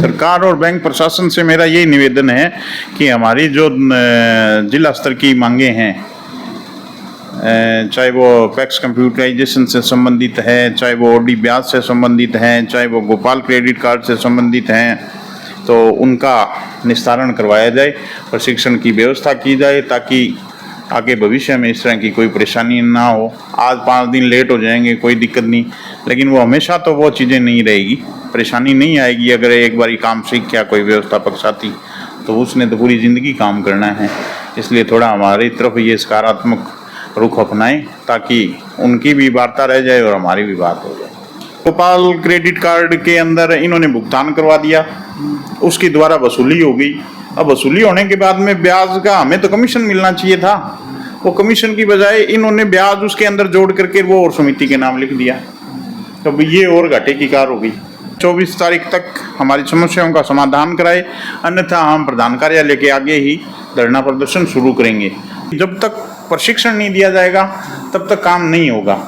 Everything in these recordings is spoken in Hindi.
सरकार और बैंक प्रशासन से मेरा यही निवेदन है कि हमारी जो जिला स्तर की मांगे हैं, चाहे वो पैक्स कंप्यूटराइजेशन से संबंधित है, चाहे वो ओडी ब्याज से संबंधित हैं, चाहे वो गोपाल क्रेडिट कार्ड से संबंधित हैं, तो उनका निस्तारण करवाया जाए, प्रशिक्षण की व्यवस्था की जाए ताकि आगे भविष्य में इस तरह की कोई परेशानी ना हो। आज 5 दिन लेट हो जाएंगे कोई दिक्कत नहीं, लेकिन वो हमेशा तो वो चीज़ें नहीं रहेगी, परेशानी नहीं आएगी। अगर एक बारी काम सीख गया कोई व्यवस्थापक साथी तो उसने तो पूरी ज़िंदगी काम करना है। इसलिए थोड़ा हमारी तरफ ये सकारात्मक रुख अपनाएं ताकि उनकी भी वार्ता रह जाए और हमारी भी बात हो जाए। गोपाल क्रेडिट कार्ड के अंदर इन्होंने भुगतान करवा दिया, उसकी द्वारा वसूली हो गई। अब वसूली होने के बाद में ब्याज का हमें तो कमीशन मिलना चाहिए था, वो कमीशन की बजाय इन्होंने ब्याज उसके अंदर जोड़ करके वो और समिति के नाम लिख दिया, तो ये और घाटे की कार हो गई। 24 तारीख तक हमारी समस्याओं का समाधान कराए, अन्यथा हम प्रधान कार्यालय के आगे ही धरना प्रदर्शन शुरू करेंगे। जब तक प्रशिक्षण नहीं दिया जाएगा तब तक काम नहीं होगा।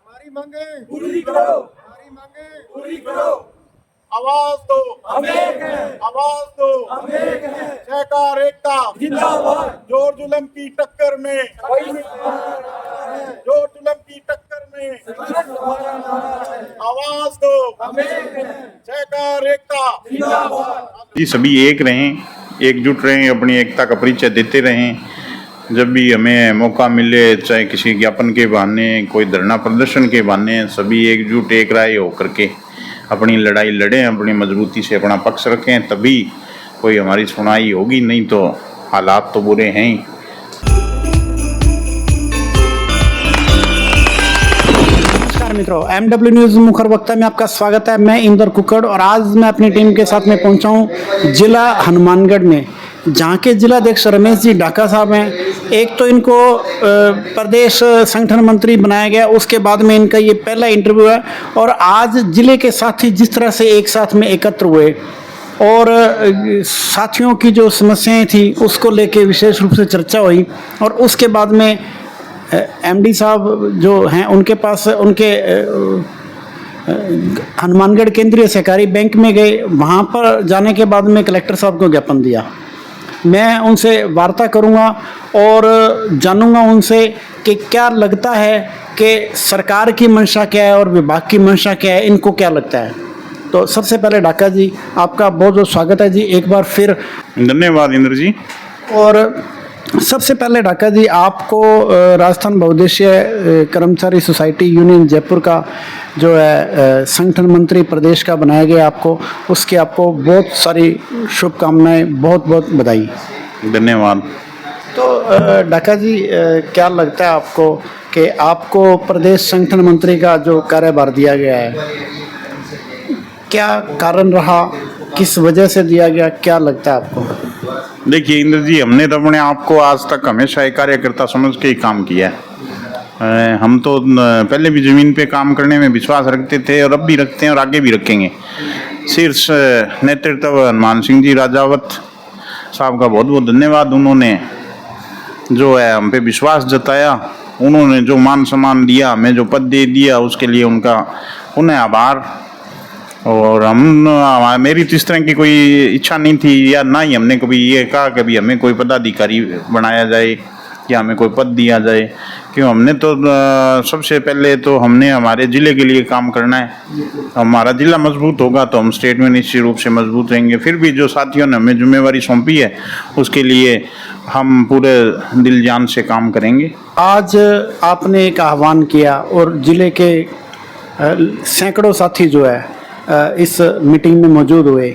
हमारी मांगे पूरी करो, हमारी मांगे पूरी करो। आवाज दो, हम एक हैं। आवाज दो, हम एक हैं। सहकार एकता जिंदाबाद। जोर जुल्म की टक्कर में जोर जुल्म की टक्कर में आवाज दो, हम एक हैं। सहकार एकता जिंदाबाद। जी सभी एक रहें, एकजुट रहें, अपनी एकता का परिचय देते रहें। जब भी हमें मौका मिले, चाहे किसी ज्ञापन के बहाने, कोई धरना प्रदर्शन के बहाने, सभी एकजुट एक राय होकर के अपनी लड़ाई लड़ें, अपनी मजबूती से अपना पक्ष रखें, तभी कोई हमारी सुनाई होगी, नहीं तो हालात तो बुरे हैं ही। नमस्कार मित्रों, MW न्यूज़ मुखर वक्ता में आपका स्वागत है। मैं इंदर कुकड़ और आज मैं अपनी टीम के साथ में पहुंचा हूं जिला हनुमानगढ़ में, जहां के जिलाध्यक्ष रमेश जी ढाका साहब हैं। एक तो इनको प्रदेश संगठन मंत्री बनाया गया, उसके बाद में इनका ये पहला इंटरव्यू है और आज जिले के साथी जिस तरह से एक साथ में एकत्र हुए और साथियों की जो समस्याएं थी उसको लेके विशेष रूप से चर्चा हुई और उसके बाद में MD साहब जो हैं उनके पास उनके हनुमानगढ़ केंद्रीय सहकारी बैंक में गए। वहाँ पर जाने के बाद में कलेक्टर साहब को ज्ञापन दिया। मैं उनसे वार्ता करूंगा और जानूंगा उनसे कि क्या लगता है कि सरकार की मंशा क्या है और विभाग की मंशा क्या है, इनको क्या लगता है। तो सबसे पहले ढाका जी, आपका बहुत बहुत स्वागत है जी एक बार फिर। धन्यवाद इंद्र जी। और सबसे पहले ढाका जी, आपको राजस्थान बहुउद्देशीय कर्मचारी सोसाइटी यूनियन जयपुर का जो है संगठन मंत्री प्रदेश का बनाया गया, उसके आपको बहुत सारी शुभकामनाएं, बहुत बहुत बधाई। धन्यवाद। तो ढाका जी, क्या लगता है आपको कि आपको प्रदेश संगठन मंत्री का जो कार्यभार दिया गया है, क्या कारण रहा, किस वजह से दिया गया, क्या लगता है आपको? देखिए इंद्र जी, हमने तो अपने आप को आज तक हमेशा एक कार्यकर्ता समझ के ही काम किया है। हम तो पहले भी ज़मीन पे काम करने में विश्वास रखते थे और अब भी रखते हैं और आगे भी रखेंगे। शीर्ष नेतृत्व हनुमान सिंह जी राजावत साहब का बहुत बहुत धन्यवाद। उन्होंने जो है हम पे विश्वास जताया, उन्होंने जो मान सम्मान दिया, हमें जो पद दे दिया, उसके लिए उनका पुनः आभार। और मेरी तो इस तरह की कोई इच्छा नहीं थी, या ना ही हमने कभी ये कहा कभी हमें कोई पदाधिकारी बनाया जाए या हमें कोई पद दिया जाए, क्यों हमने तो सबसे पहले तो हमने हमारे ज़िले के लिए काम करना है। हमारा ज़िला मजबूत होगा तो हम स्टेट में निश्चित रूप से मजबूत रहेंगे। फिर भी जो साथियों ने हमें जिम्मेवारी सौंपी है उसके लिए हम पूरे दिल जान से काम करेंगे। आज आपने एक आह्वान किया और ज़िले के सैकड़ों साथी जो है इस मीटिंग में मौजूद हुए।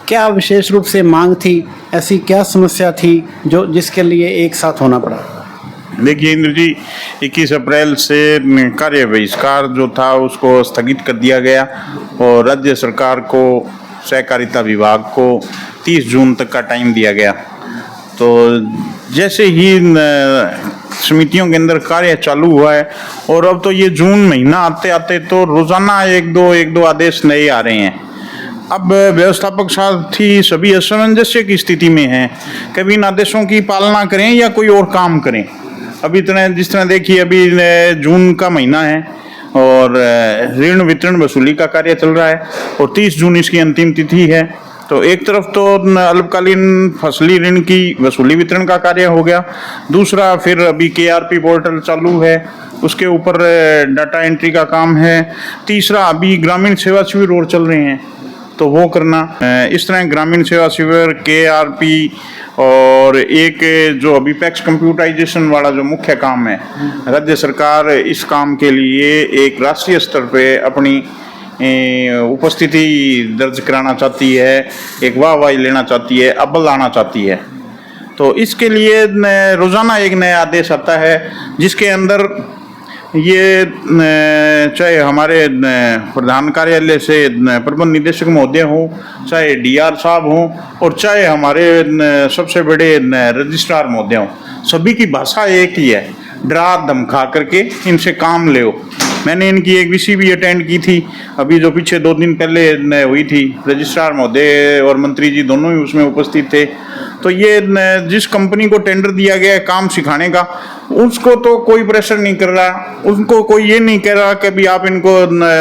क्या विशेष रूप से मांग थी, ऐसी क्या समस्या थी जिसके लिए एक साथ होना पड़ा? देखिए इंद्र जी, 21 अप्रैल से कार्य बहिष्कार जो था उसको स्थगित कर दिया गया और राज्य सरकार को, सहकारिता विभाग को 30 जून तक का टाइम दिया गया। तो जैसे ही समितियों के अंदर कार्य चालू हुआ है और अब तो ये जून महीना आते आते तो रोजाना एक दो आदेश नए आ रहे हैं। अब व्यवस्थापक साथी सभी असमंजस्य की स्थिति में हैं, कभी इन आदेशों की पालना करें या कोई और काम करें। अभी जिस तरह देखिए, अभी जून का महीना है और ऋण वितरण वसूली का कार्य चल रहा है और 30 जून इसकी अंतिम तिथि है। तो एक तरफ तो अल्पकालीन फसली ऋण की वसूली वितरण का कार्य हो गया, दूसरा फिर अभी KRP पोर्टल चालू है, उसके ऊपर डाटा एंट्री का काम है, तीसरा अभी ग्रामीण सेवा शिविर और चल रहे हैं तो वो करना। इस तरह ग्रामीण सेवा शिविर, KRP और एक जो अभी पैक्स कंप्यूटराइजेशन वाला जो मुख्य काम है, राज्य सरकार इस काम के लिए एक राष्ट्रीय स्तर पे अपनी उपस्थिति दर्ज कराना चाहती है, एक वाहवाही लेना चाहती है, अव्वल आना चाहती है। तो इसके लिए रोज़ाना एक नया आदेश आता है जिसके अंदर ये चाहे हमारे प्रधान कार्यालय से प्रबंध निदेशक महोदय हों, चाहे DR साहब हों और चाहे हमारे सबसे बड़े रजिस्ट्रार महोदय हों, सभी की भाषा एक ही है, डरा धमका करके इनसे काम ले। मैंने इनकी एक VC भी अटेंड की थी अभी जो पीछे 2 दिन पहले हुई थी, रजिस्ट्रार महोदय और मंत्री जी दोनों ही उसमें उपस्थित थे। तो ये जिस कंपनी को टेंडर दिया गया है काम सिखाने का, उसको तो कोई प्रेशर नहीं कर रहा, उनको कोई ये नहीं कह रहा कि भी आप इनको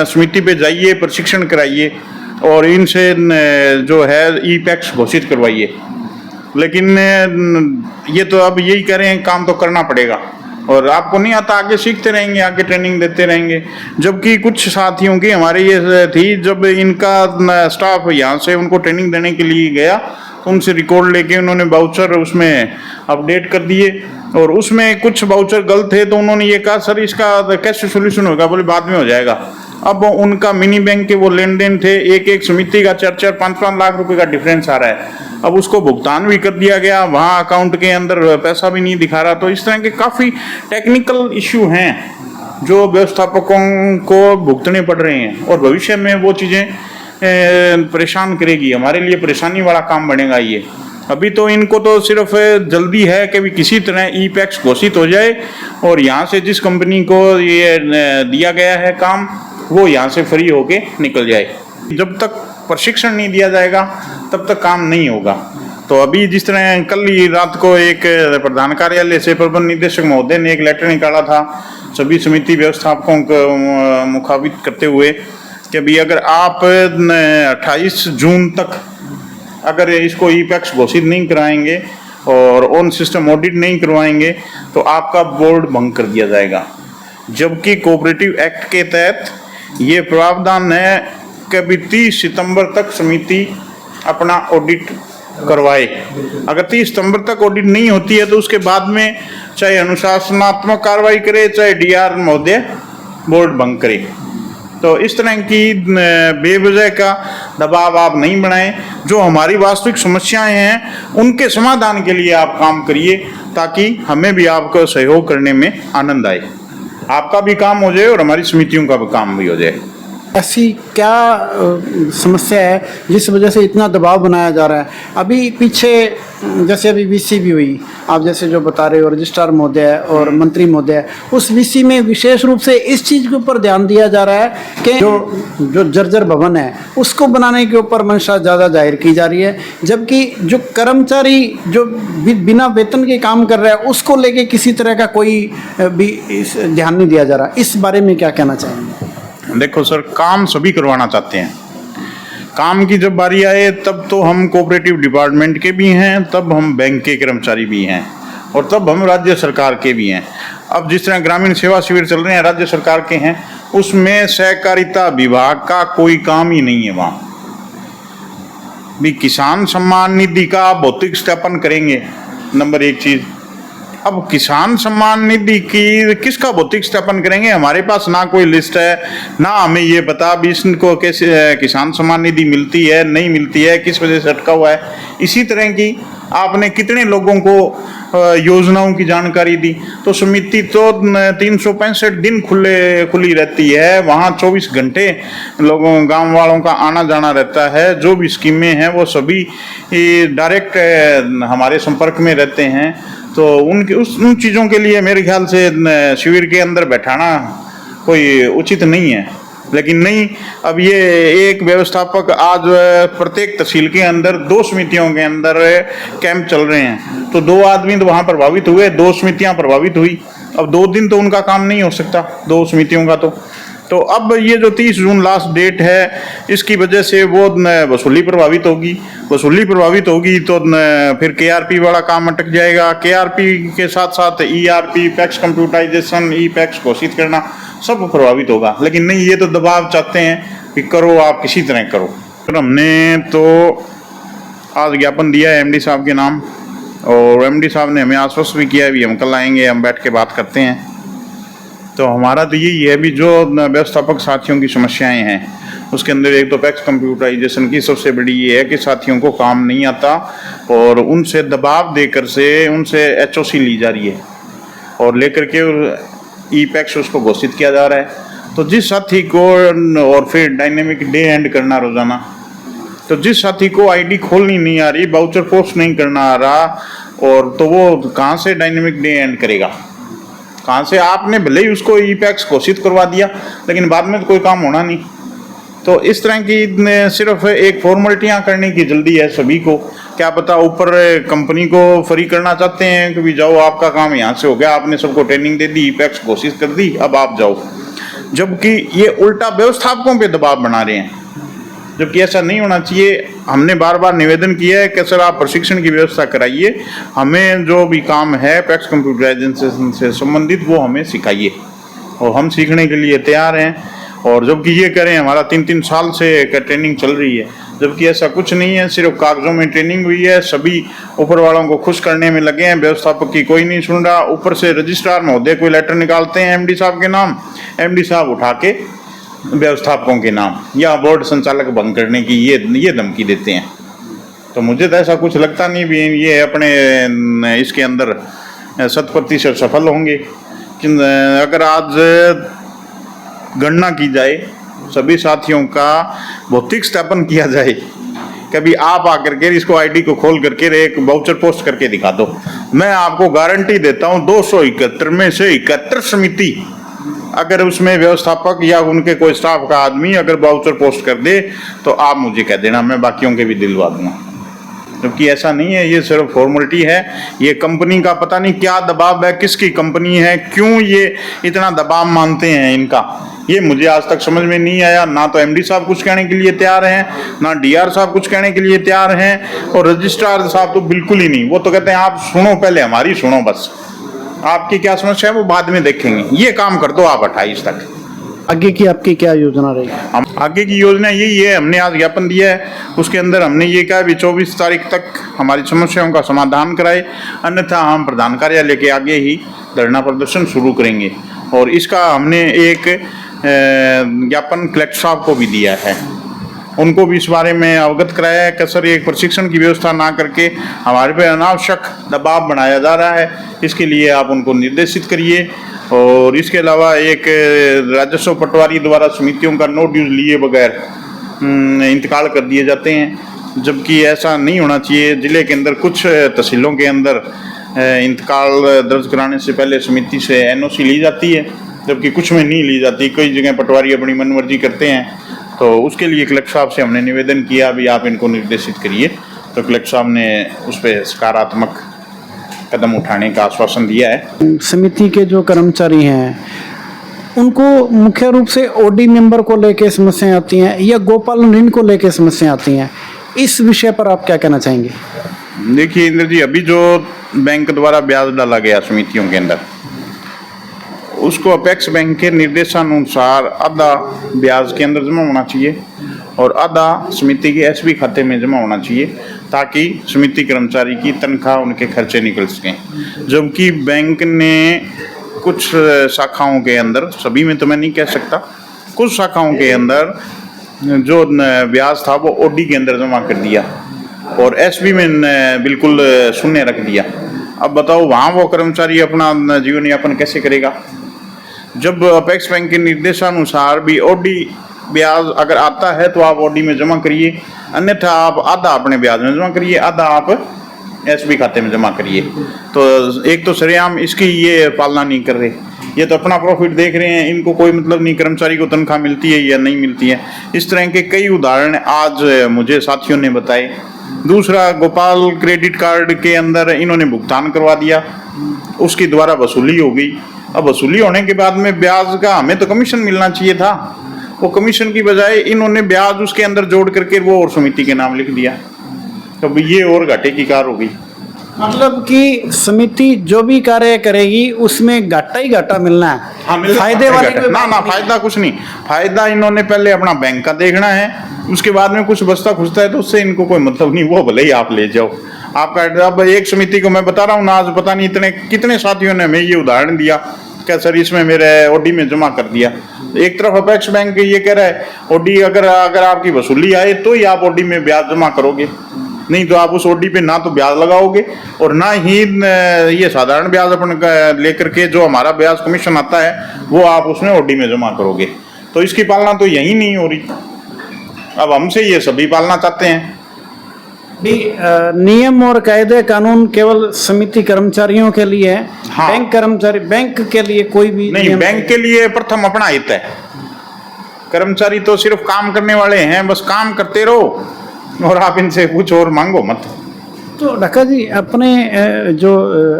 समिति पे जाइए, प्रशिक्षण कराइए और इनसे जो है E-पैक्स घोषित करवाइए। लेकिन ये तो अब यही कह रहे हैं काम तो करना पड़ेगा और आपको नहीं आता आगे सीखते रहेंगे, आगे ट्रेनिंग देते रहेंगे। जबकि कुछ साथियों की हमारे ये थी, जब इनका स्टाफ यहाँ से उनको ट्रेनिंग देने के लिए गया तो उनसे रिकॉर्ड लेके उन्होंने वाउचर उसमें अपडेट कर दिए और उसमें कुछ वाउचर गलत थे तो उन्होंने ये कहा सर इसका कैसे सोल्यूशन होगा, बोले बाद में हो जाएगा। अब उनका मिनी बैंक के वो लेन देन थे, एक समिति का 4-4, 5-5 लाख रुपए का डिफरेंस आ रहा है। अब उसको भुगतान भी कर दिया गया, वहाँ अकाउंट के अंदर पैसा भी नहीं दिखा रहा। तो इस तरह के काफ़ी टेक्निकल इश्यू हैं जो व्यवस्थापकों को भुगतने पड़ रहे हैं और भविष्य में वो चीज़ें परेशान करेगी, हमारे लिए परेशानी वाला काम बनेगा ये। अभी तो इनको तो सिर्फ जल्दी है कि भी किसी तरह E-पैक्स घोषित हो जाए और यहाँ से जिस कंपनी को ये दिया गया है काम वो यहाँ से फ्री होके निकल जाए। जब तक प्रशिक्षण नहीं दिया जाएगा तब तक काम नहीं होगा। तो अभी जिस तरह कल ही रात को एक प्रधान कार्यालय से प्रबंध निदेशक महोदय ने एक लेटर निकाला था सभी समिति व्यवस्थापकों को मुखातिब करते हुए कि भी अगर आप 28 जून तक अगर इसको E-पैक्स घोषित नहीं कराएंगे और ऑन सिस्टम ऑडिट नहीं करवाएंगे तो आपका बोर्ड भंग कर दिया जाएगा। जबकि कोऑपरेटिव एक्ट के तहत ये प्रावधान है कि भी 30 सितंबर तक समिति अपना ऑडिट करवाए। अगर 30 सितंबर तक ऑडिट नहीं होती है तो उसके बाद में चाहे अनुशासनात्मक कार्रवाई करे, चाहे DR महोदय बोर्ड भंग करे। तो इस तरह की बेवजह का दबाव आप नहीं बनाएं। जो हमारी वास्तविक समस्याएं हैं उनके समाधान के लिए आप काम करिए ताकि हमें भी आपको सहयोग करने में आनंद आए, आपका भी काम हो जाए और हमारी समितियों का भी काम भी हो जाए। ऐसी क्या समस्या है जिस वजह से इतना दबाव बनाया जा रहा है? अभी पीछे जैसे अभी VC भी हुई, आप जैसे जो बता रहे हो रजिस्ट्रार महोदय और मंत्री महोदय, उस VC में विशेष रूप से इस चीज़ के ऊपर ध्यान दिया जा रहा है कि जो जर्जर भवन है उसको बनाने के ऊपर मंशा ज़्यादा जाहिर की जा रही है, जबकि जो कर्मचारी जो बिना वेतन के काम कर रहा है उसको लेके किसी तरह का कोई भी ध्यान नहीं दिया जा रहा। इस बारे में क्या कहना चाहेंगे? देखो सर, काम सभी करवाना चाहते हैं। काम की जब बारी आए तब तो हम कोऑपरेटिव डिपार्टमेंट के भी हैं, तब हम बैंक के कर्मचारी भी हैं और तब हम राज्य सरकार के भी हैं। अब जिस तरह ग्रामीण सेवा शिविर चल रहे हैं राज्य सरकार के हैं, उसमें सहकारिता विभाग का कोई काम ही नहीं है। वहाँ भी किसान सम्मान निधि का भौतिक सत्यापन करेंगे, नंबर 1 चीज़। अब किसान सम्मान निधि की किसका भौतिक सत्यापन करेंगे? हमारे पास ना कोई लिस्ट है, ना हमें ये बता भी इसको कैसे किसान सम्मान निधि मिलती है नहीं मिलती है, किस वजह से अटका हुआ है। इसी तरह की आपने कितने लोगों को योजनाओं की जानकारी दी। तो समिति तो 365 दिन खुली रहती है, वहाँ 24 घंटे लोगों गांव वालों का आना जाना रहता है। जो भी स्कीमें हैं वो सभी डायरेक्ट हमारे संपर्क में रहते हैं। तो उन चीज़ों के लिए मेरे ख्याल से शिविर के अंदर बैठाना कोई उचित नहीं है। लेकिन नहीं, अब ये एक व्यवस्थापक आज प्रत्येक तहसील के अंदर 2 समितियों के अंदर कैंप चल रहे हैं, तो 2 आदमी तो वहाँ प्रभावित हुए, 2 समितियाँ प्रभावित हुई। अब 2 दिन तो उनका काम नहीं हो सकता 2 समितियों का। तो अब ये जो 30 जून लास्ट डेट है, इसकी वजह से वो वसूली प्रभावित होगी। वसूली प्रभावित होगी तो फिर KRP वाला काम अटक जाएगा। KRP के साथ साथ ERP, पैक्स कंप्यूटराइजेशन, ई-पैक्स घोषित करना सब प्रभावित होगा। लेकिन नहीं, ये तो दबाव चाहते हैं कि करो, आप किसी तरह करो। तो हमने तो आज ज्ञापन दिया है MD साहब के नाम, और MD साहब ने हमें आश्वस्त भी किया भी हम कल आएंगे, हम बैठ के बात करते हैं। तो हमारा तो यही है भी जो व्यवस्थापक साथियों की समस्याएं हैं उसके अंदर एक तो पैक्स कंप्यूटराइजेशन की सबसे बड़ी ये है कि साथियों को काम नहीं आता और उनसे दबाव देकर से उनसे HOC ली जा रही है और लेकर के ई-पैक्स उसको घोषित किया जा रहा है। तो जिस साथी को, और फिर डायनेमिक डे एंड करना रोजाना, तो जिस साथी को ID खोलनी नहीं आ रही, वाउचर पोस्ट नहीं करना आ रहा, और तो वो कहाँ से डायनेमिक डे एंड करेगा, कहाँ से? आपने भले ही उसको ई-पैक्स घोषित करवा दिया लेकिन बाद में तो कोई काम होना नहीं। तो इस तरह की सिर्फ एक फॉर्मेलिटियाँ करने की जल्दी है सभी को। क्या पता ऊपर कंपनी को फ्री करना चाहते हैं कि भी जाओ, आपका काम यहाँ से हो गया, आपने सबको ट्रेनिंग दे दी, ई-पैक्स घोषित कर दी, अब आप जाओ। जबकि ये उल्टा व्यवस्थापकों पे दबाव बना रहे हैं, जबकि ऐसा नहीं होना चाहिए। हमने बार बार निवेदन किया है कि सर आप प्रशिक्षण की व्यवस्था कराइए, हमें जो भी काम है पैक्स कंप्यूटराइजेशन से संबंधित वो हमें सिखाइए, और हम सीखने के लिए तैयार हैं। और जबकि ये करें, हमारा 3-3 साल से ट्रेनिंग चल रही है, जबकि ऐसा कुछ नहीं है, सिर्फ कागजों में ट्रेनिंग हुई है। सभी ऊपर वालों को खुश करने में लगे हैं, व्यवस्थापक की कोई नहीं सुन रहा। ऊपर से रजिस्ट्रार महोदय कोई लेटर निकालते हैं MD साहब के नाम, MD साहब उठा के व्यवस्थापकों के नाम या बोर्ड संचालक भंग करने की ये धमकी देते हैं। तो मुझे तो ऐसा कुछ लगता नहीं भी ये अपने इसके अंदर 100% सफल होंगे। अगर आज गणना की जाए, सभी साथियों का भौतिक सत्यापन किया जाए, कभी आप आकर के इसको ID को खोल करके एक वाउचर पोस्ट करके दिखा दो, मैं आपको गारंटी देता हूँ 271 में से 71 समिति अगर उसमें व्यवस्थापक या उनके कोई स्टाफ का आदमी अगर वाउचर पोस्ट कर दे तो आप मुझे कह देना, मैं बाकियों के भी दिलवा दूंगा। जबकि ऐसा नहीं है, ये सिर्फ फॉर्मेलिटी है। ये कंपनी का पता नहीं क्या दबाव है, किसकी कंपनी है, क्यों ये इतना दबाव मानते हैं इनका, ये मुझे आज तक समझ में नहीं आया। ना तो MD साहब कुछ कहने के लिए तैयार हैं, ना DR साहब कुछ कहने के लिए तैयार हैं, और रजिस्ट्रार साहब तो बिल्कुल ही नहीं। वो तो कहते हैं आप सुनो, पहले हमारी सुनो, बस आपकी क्या समस्या है वो बाद में देखेंगे, ये काम कर दो आप 28 तक। आगे की आपकी क्या योजना रहेगी? हम आगे की योजना यही है, हमने आज ज्ञापन दिया है, उसके अंदर हमने ये कहा भी 24 तारीख तक हमारी समस्याओं का समाधान कराए, अन्यथा हम प्रधान कार्यालय के आगे ही धरना प्रदर्शन शुरू करेंगे। और इसका हमने एक ज्ञापन कलेक्टर साहब को भी दिया है, उनको भी इस बारे में अवगत कराया है कि सर एक प्रशिक्षण की व्यवस्था ना करके हमारे पे अनावश्यक दबाव बनाया जा रहा है, इसके लिए आप उनको निर्देशित करिए। और इसके अलावा एक राजस्व पटवारी द्वारा समितियों का नो ड्यूज लिए बगैर इंतकाल कर दिए जाते हैं, जबकि ऐसा नहीं होना चाहिए। जिले के अंदर कुछ तहसीलों के अंदर इंतकाल दर्ज कराने से पहले समिति से NOC ली जाती है, जबकि कुछ में नहीं ली जाती। कई जगह पटवारी अपनी मनमर्जी करते हैं, तो उसके लिए कलेक्टर साहब से हमने निवेदन किया भी आप इनको निर्देशित करिए। तो कलेक्टर साहब ने उस पर सकारात्मक कदम उठाने का आश्वासन दिया है। समिति के जो कर्मचारी हैं उनको मुख्य रूप से OD मेंबर को लेकर समस्याएं आती हैं या गोपालन ऋण को लेकर समस्याएं आती हैं, इस विषय पर आप क्या कहना चाहेंगे? देखिए इंद्र जी, अभी जो बैंक द्वारा ब्याज डाला गया समितियों के अंदर, उसको अपेक्स बैंक के निर्देशानुसार आधा ब्याज के अंदर जमा होना चाहिए और आधा समिति के SB खाते में जमा होना चाहिए, ताकि समिति कर्मचारी की तनख्वाह उनके खर्चे निकल सकें। जबकि बैंक ने कुछ शाखाओं के अंदर, सभी में तो मैं नहीं कह सकता, कुछ शाखाओं के अंदर जो ब्याज था वो OD के अंदर जमा कर दिया और SB में बिल्कुल शून्य रख दिया। अब बताओ वहाँ वो कर्मचारी अपना जीवन यापन कैसे करेगा? जब अपेक्स बैंक के निर्देशानुसार भी ओडी ब्याज अगर आता है तो आप ओडी में जमा करिए, अन्यथा आप आधा अपने ब्याज में जमा करिए, आधा आप एसबी खाते में जमा करिए। तो एक तो सरेआम इसकी ये पालना नहीं कर रहे, ये तो अपना प्रॉफिट देख रहे हैं, इनको कोई मतलब नहीं कर्मचारी को तनख्वाह मिलती है या नहीं मिलती है। इस तरह के कई उदाहरण आज मुझे साथियों ने बताए। दूसरा, गोपाल क्रेडिट कार्ड के अंदर इन्होंने भुगतान करवा दिया, उसकी द्वारा वसूली हो गई। अब वसूली होने के बाद में ब्याज का हमें तो कमीशन मिलना चाहिए था, वो कमीशन की बजाय इन्होंने ब्याज उसके अंदर जोड़ करके वो और समिति के नाम लिख दिया। तो ये और घाटे की कार हो गई। मतलब कि समिति जो भी कार्य करेगी उसमें घाटा ही घाटा मिलना है। हाँ, फायदे वाली कोई ना बात ना नहीं। फायदा कुछ नहीं। फायदा इन्होंने पहले अपना बैंक का देखना है, उसके बाद में कुछ बचता खुचता है तो उससे इनको कोई मतलब नहीं, वो भले ही आप ले जाओ। आपका अब एक समिति को मैं बता रहा हूँ ना, आज पता नहीं इतने कितने साथियों ने हमें ये उदाहरण दिया क्या सर इसमें मेरे ओडी में जमा कर दिया। एक तरफ अपेक्स बैंक ये कह रहा है ओडी अगर आपकी वसूली आए तो ही आप ओडी में ब्याज जमा करोगे, नहीं तो आप उस ओडी पे ना तो ब्याज लगाओगे और ना ही ये साधारण ब्याज अपन लेकर के जो हमारा ब्याज कमीशन आता है वो आप उसमें ओडी में जमा करोगे। तो इसकी पालना तो यही नहीं हो रही। अब हमसे ये सभी पालना चाहते हैं। भी नियम और कायदे कानून केवल समिति कर्मचारियों के लिए है। हाँ। बैंक कर्मचारी, बैंक के लिए कोई भी नहीं, नियम बैंक के लिए प्रथम अपना हित है। कर्मचारी तो सिर्फ काम करने वाले हैं, बस काम करते रहो और आप इनसे कुछ और मांगो मत। तो ढक्का जी, अपने जो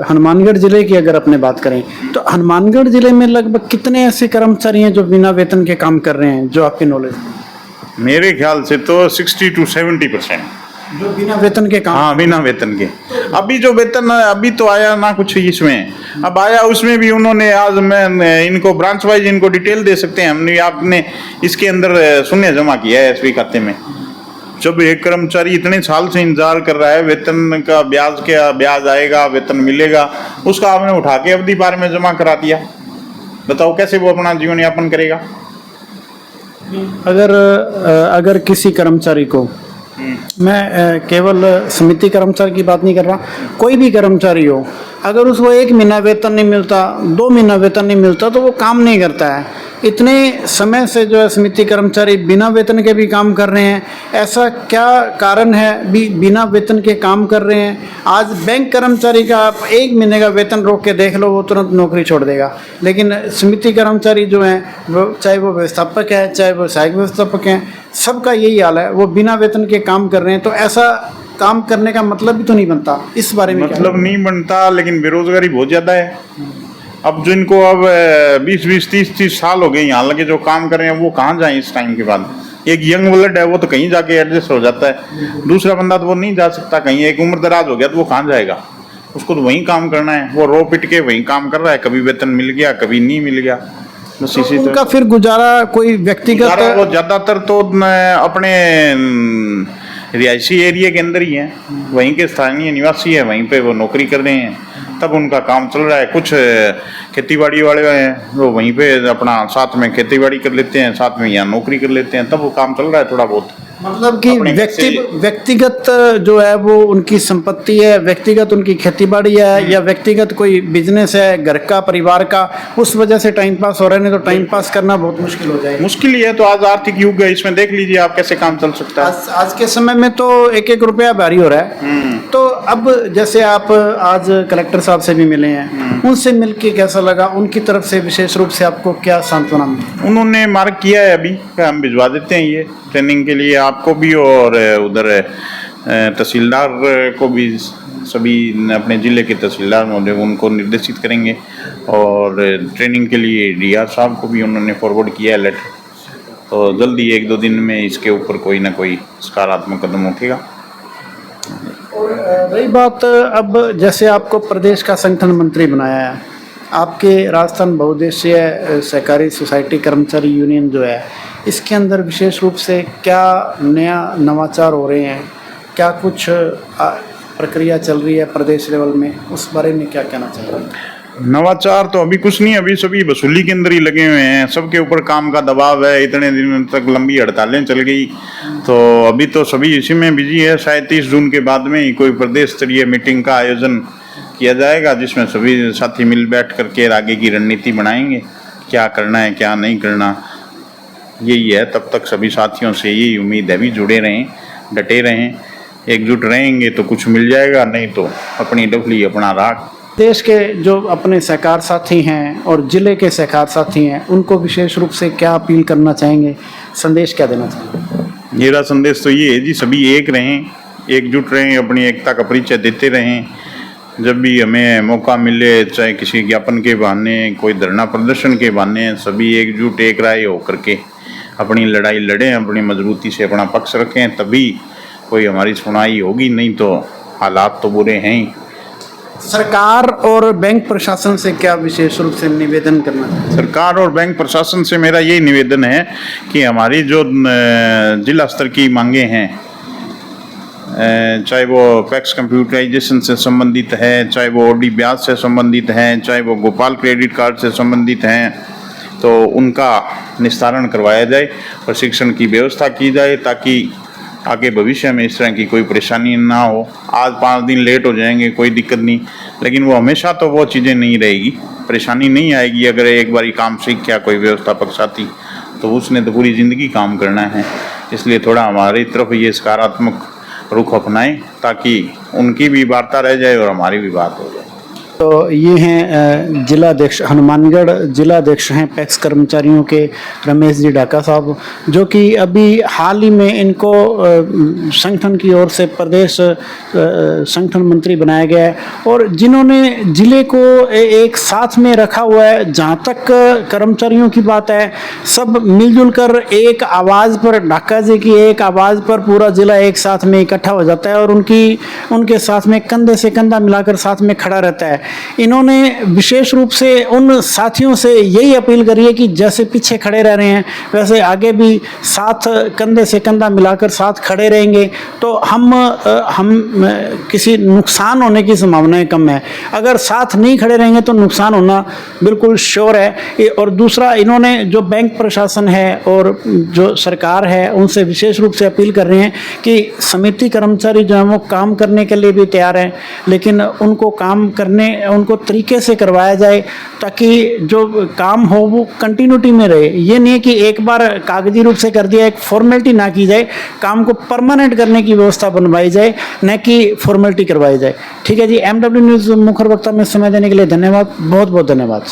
हनुमानगढ़ जिले की अगर अपने बात करें तो हनुमानगढ़ जिले में लगभग कितने ऐसे कर्मचारी हैं जो बिना वेतन के काम कर रहे हैं, जो आपके नॉलेज में? मेरे ख्याल से तो 60 to 70% जो बिना वेतन के काम। हाँ, बिना वेतन के। अभी जो वेतन अभी तो आया ना कुछ इसमें, अब आया उसमें भी उन्होंने आज मैं इनको ब्रांच वाइज इनको डिटेल दे सकते हैं, हमने आपने इसके अंदर शून्य जमा किया है एसबी खाते में। जब एक कर्मचारी इतने साल से इंतजार कर रहा है वेतन का, ब्याज आएगा, वेतन मिलेगा, उसका आपने उठा के अवधि पार में जमा करा दिया, बताओ कैसे वो अपना जीवन यापन करेगा? अगर किसी कर्मचारी को, मैं केवल समिति कर्मचारी की बात नहीं कर रहा, कोई भी कर्मचारी हो, अगर उसको 1 महीना वेतन नहीं मिलता, 2 महीना वेतन नहीं मिलता तो वो काम नहीं करता है। इतने समय से जो है समिति कर्मचारी बिना वेतन के भी काम कर रहे हैं, ऐसा क्या कारण है बिना वेतन के काम कर रहे हैं? आज बैंक कर्मचारी का आप 1 महीने का वेतन रोक के देख लो, वो तुरंत नौकरी छोड़ देगा, लेकिन समिति कर्मचारी जो हैं वो, चाहे वो व्यवस्थापक है चाहे वो सहायक व्यवस्थापक हैं, सबका यही हाल है, वो बिना वेतन के काम कर रहे हैं। तो ऐसा काम करने का मतलब भी तो नहीं बनता, इस बारे में मतलब नहीं बनता, लेकिन बेरोजगारी बहुत ज्यादा है। अब जिनको अब 20-20, 30-30 साल हो गए यहाँ लगे जो काम कर रहे हैं, वो कहाँ जाएं इस टाइम के बाद? एक यंग ब्लड है वो तो कहीं जाके एडजस्ट हो जाता है, दूसरा बंदा तो वो नहीं जा सकता कहीं। एक उम्र दराज हो गया तो वो कहाँ जाएगा? उसको तो वहीं काम करना है, वो रो पिट के वहीं काम कर रहा है, कभी वेतन मिल गया कभी नहीं मिल गया, बस तो इसी उनका फिर गुजारा कोई व्यक्तिगत, वो ज्यादातर तो अपने रिहायशी एरिया के अंदर ही हैं, वहीं के स्थानीय निवासी है, वहीं पे वो नौकरी कर रहे हैं, तब उनका काम चल रहा है। कुछ खेतीबाड़ी वाले हैं वो वहीं पे अपना साथ में खेतीबाड़ी कर लेते हैं, साथ में यहाँ नौकरी कर लेते हैं, तब वो काम चल रहा है थोड़ा बहुत। मतलब कि अपने व्यक्तिगत जो है वो उनकी संपत्ति है, व्यक्तिगत उनकी खेतीबाड़ी है या व्यक्तिगत कोई बिजनेस है घर का, परिवार का, उस वजह से टाइम पास हो रहा है, नहीं तो टाइम पास करना बहुत मुश्किल हो जाएगा। मुश्किल ही है, तो आज आर्थिक युग है, इसमें देख लीजिए आप कैसे काम चल सकता है। आज के समय में तो 1-1 रुपया भारी हो रहा है। तो अब जैसे आप आज कलेक्टर साहब से भी मिले हैं, उनसे मिलके कैसा लगा? उनकी तरफ से विशेष रूप से आपको क्या सांत्वना मिली? उन्होंने मार्क किया है अभी, हम भिजवा देते हैं ये ट्रेनिंग के लिए आपको भी, और उधर तहसीलदार को भी, सभी अपने ज़िले के तहसीलदार महोदय उनको निर्देशित करेंगे, और ट्रेनिंग के लिए डीआर साहब को भी उन्होंने फॉरवर्ड किया है लेटर। तो जल्दी 1-2 दिन में इसके ऊपर कोई ना कोई सकारात्मक कदम उठेगा। और रही बात, अब जैसे आपको प्रदेश का संगठन मंत्री बनाया है, आपके राजस्थान बहुउद्देशीय सहकारी सोसाइटी कर्मचारी यूनियन जो है, इसके अंदर विशेष रूप से क्या नया नवाचार हो रहे हैं? क्या कुछ प्रक्रिया चल रही है प्रदेश लेवल में, उस बारे में क्या कहना चाह रहे हैं? नवाचार तो अभी कुछ नहीं, अभी सभी वसूली के अंदर ही लगे हुए हैं, सबके ऊपर काम का दबाव है, इतने दिन तक लंबी हड़तालें चल गई, तो अभी तो सभी इसी में बिजी है। शायद 30 जून के बाद में ही कोई प्रदेश स्तरीय मीटिंग का आयोजन किया जाएगा, जिसमें सभी साथी मिल बैठ करके आगे की रणनीति बनाएंगे, क्या करना है क्या नहीं करना। यही है, तब तक सभी साथियों से यही उम्मीद है भी जुड़े रहें, डटे रहें, एकजुट रहेंगे तो कुछ मिल जाएगा, नहीं तो अपनी डफली अपना राख। देश के जो अपने सहकार साथी हैं और जिले के सहकार साथी हैं, उनको विशेष रूप से क्या अपील करना चाहेंगे, संदेश क्या देना चाहेंगे? मेरा संदेश तो ये है जी, सभी एक रहें, एकजुट रहें, अपनी एकता का परिचय देते रहें। जब भी हमें मौका मिले, चाहे किसी ज्ञापन के बहाने, कोई धरना प्रदर्शन के बहाने, सभी एकजुट एक राय होकर के अपनी लड़ाई लड़ें, अपनी मजबूती से अपना पक्ष रखें, तभी कोई हमारी सुनाई होगी, नहीं तो हालात तो बुरे हैं ही। सरकार और बैंक प्रशासन से क्या विशेष रूप से निवेदन करना चाहेंगे? सरकार और बैंक प्रशासन से मेरा यही निवेदन है कि हमारी जो जिला स्तर की मांगे हैं, चाहे वो पैक्स कंप्यूटराइजेशन से संबंधित है, चाहे वो ओडी ब्याज से संबंधित हैं, चाहे वो गोपाल क्रेडिट कार्ड से संबंधित हैं, तो उनका निस्तारण करवाया जाए, प्रशिक्षण की व्यवस्था की जाए, ताकि आगे भविष्य में इस तरह की कोई परेशानी ना हो। आज 5 दिन लेट हो जाएंगे कोई दिक्कत नहीं, लेकिन वो हमेशा तो वो चीज़ें नहीं रहेगी, परेशानी नहीं आएगी। अगर एक बारी काम सीख गया कोई व्यवस्थापक साथी, तो उसने तो पूरी ज़िंदगी काम करना है। इसलिए थोड़ा हमारी तरफ ये सकारात्मक रुख अपनाएं, ताकि उनकी भी वार्ता रह जाए और हमारी भी बात हो जाए। तो ये हैं जिलाध्यक्ष हनुमानगढ़, जिलाध्यक्ष हैं पैक्स कर्मचारियों के रमेश जी डाका साहब, जो कि अभी हाल ही में इनको संगठन की ओर से प्रदेश संगठन मंत्री बनाया गया है, और जिन्होंने जिले को एक साथ में रखा हुआ है। जहाँ तक कर्मचारियों की बात है, सब मिलजुल कर एक आवाज़ पर, डाका जी की एक आवाज़ पर पूरा जिला एक साथ में इकट्ठा हो जाता है और उनके साथ में कंधे से कंधा मिलाकर साथ में खड़ा रहता है। इन्होंने विशेष रूप से उन साथियों से यही अपील करी है कि जैसे पीछे खड़े रह रहे हैं, वैसे आगे भी साथ कंधे से कंधा मिलाकर साथ खड़े रहेंगे तो हम किसी नुकसान होने की संभावनाएं कम है। अगर साथ नहीं खड़े रहेंगे तो नुकसान होना बिल्कुल श्योर है। और दूसरा, इन्होंने जो बैंक प्रशासन है और जो सरकार है, उनसे विशेष रूप से अपील कर रहे हैं कि समिति कर्मचारी जो है वो काम करने के लिए भी तैयार हैं, लेकिन उनको काम करने, उनको तरीके से करवाया जाए ताकि जो काम हो वो कंटिन्यूटी में रहे। ये नहीं है कि एक बार कागजी रूप से कर दिया, एक फॉर्मेलिटी ना की जाए, काम को परमानेंट करने की व्यवस्था बनवाई जाए, न कि फॉर्मेलिटी करवाई जाए। ठीक है जी। MW न्यूज़ मुखर वक्ता में समय देने के लिए धन्यवाद, बहुत बहुत धन्यवाद।